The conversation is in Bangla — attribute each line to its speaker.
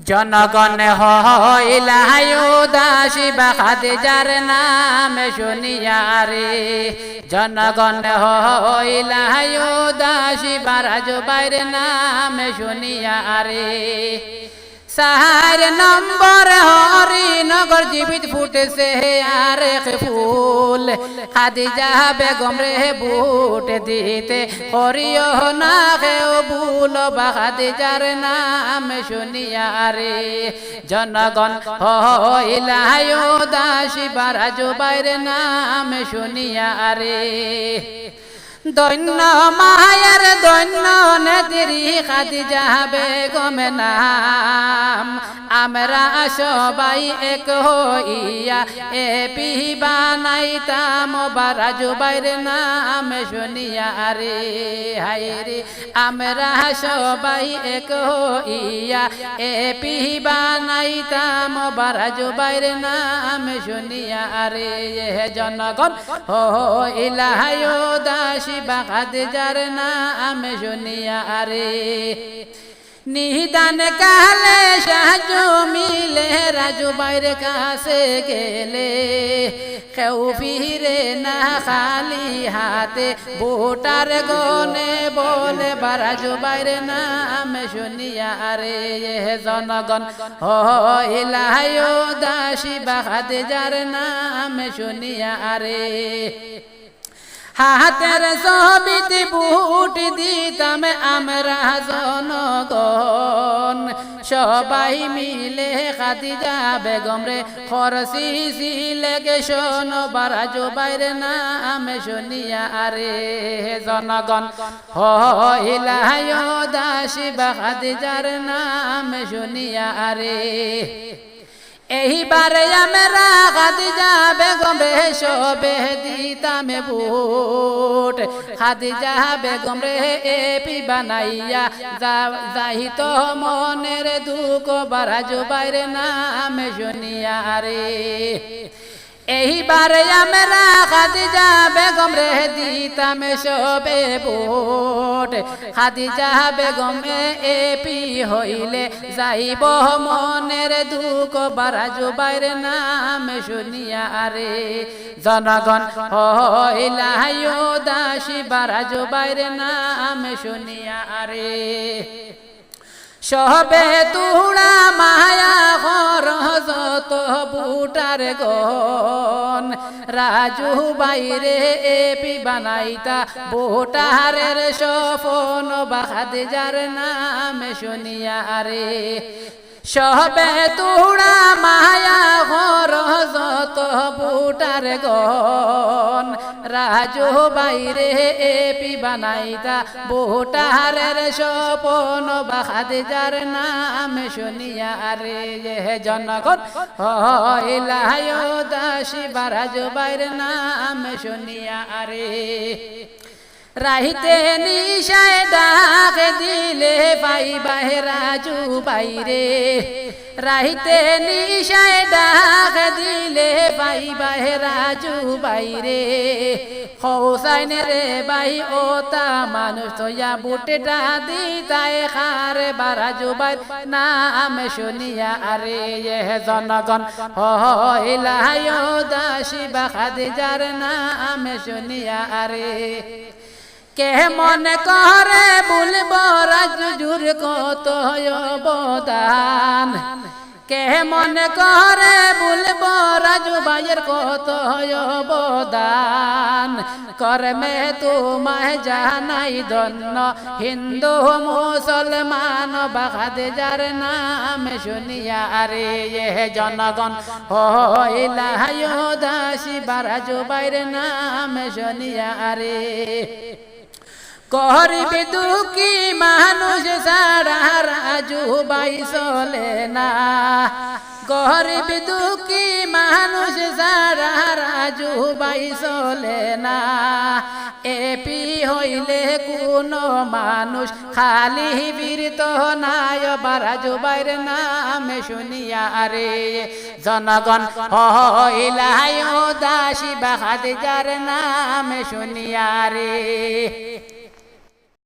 Speaker 1: জনগণ হইলা উদাসী বা খাদিজার নাম শুনিয়া রে, জনগণ হইলা উদাসী বা রাজুবাইর নাম শুনিয়া রে। 4 নম্বর হরিনগর জীবিত ফুটেছে আর এক ফুল, খাদিজা বেগম রে বুট দিতে হরিও না কেউ ভুল বা খাদিজার নাম শুনিয়া রে। জনগণ হইলা উদাসী বা রাজুবাইর নাম শুনিয়া রে। দৈন্য মায়ের দৈন্য নেত্রী খাদিজা বেগম নাম, আমরা সবাই এক হইয়া এপি বানাইতাম বা রাজুবাইর নাম শুনিয়া রে। হায় রে আমরা সবাই এক হইয়া এপি বানাইতাম বা রাজুবাইর নাম শুনিয়া রে। জনগণ হইলা উদাসী বা খাদিজার নাম শুনিয়া রে। নিদান কালে সাহায্য মিলে রাজুবাইর কাছে গেলে, কেউ ফিরে না খালি হাতে ভোটার গনে বলে বা রাজুবাইর নাম শুনিয়া রে। জনগণ হইলা উদাসী বা খাদিজার নাম শুনিয়া রে। হাতের ছবিতে বুট দিতাম আমরা জনগণ, সবাই মিলে খাদিজা বেগম রে খরচি সিলেকশন বা রাজুবাইর নাম শুনিয়া রে। জনগণ হইলা উদাসী বা খাদিজার নাম শুনিয়া রে। এইবারে আমরা খাদিজা বেগম রে সবে দিতাম ভোট, খাদিজা বেগম রে এপি বানাইয়া যাইত মনের দুঃখ বা রাজুবাইর নাম শুনিয়া রে। এইবারে আমরা খাদিজা বেগম রে দিতাম সবে ভোট, খাদিজা বেগম এপি হইলে যাইব মনের দুঃখ বা রাজুবাইর নাম শুনিয়া রে। জনগণ হইলা উদাসী বা রাজুবাইর নাম শুনিয়া রে। সবে তুড়া মায়া যত বুটার গন, রাজুবাইরে এপি বানাইতা ভোটারের সফন বা খাদিজার নাম শুনিয়া রে। সবে তুড়া মায়া যত বুটার গন, রাজুবাইরে এপি বানাইতা ভোটারের সপন বা খাদিজার নাম শুনিয়া রে। জনগণ হইলা উদাসী বা রাজুবাইর নাম শুনিয়া রে। রাহিতে নিশায় ডাক দিলে পাইবা রাজুবাইরে, রাহিতে নিশায় ডাক দিলে পাইবা রাজুবাইরে। হোসাইন রে ভাই ওতা মানুষ তোয়া বুটেটা দিতায় খারে বা রাজুবাইর নাম শুনিয়া রে। জনগণ হইলা উদাসী বা খাদিজার নাম শুনিয়া রে। কে মনে করে বলব রাজুর কত অবদান, কে মনে করে বলব রাজুবাইয়ের কত অবদান। কর্মে তোমায় জানাই ধন্য হিন্দু মুসলমান বা খাদিজার নাম শুনিয়া রে। জনগণ হইলা উদাসী বা রাজুবাইর নাম শুনিয়া রে। গরিব দুঃখী মানুষ ছাড়া রাজুবাই চলে না, গরিব দুঃখী মানুষ ছাড়া রাজুবাই চলে না। এপি হইলে কোনো মানুষ খালি বীরত নাই বা রাজুবাইর নাম শুনিয়া রে। জনগণ হইলা উদাসী বা খাদিজার নাম শুনিয়া রে।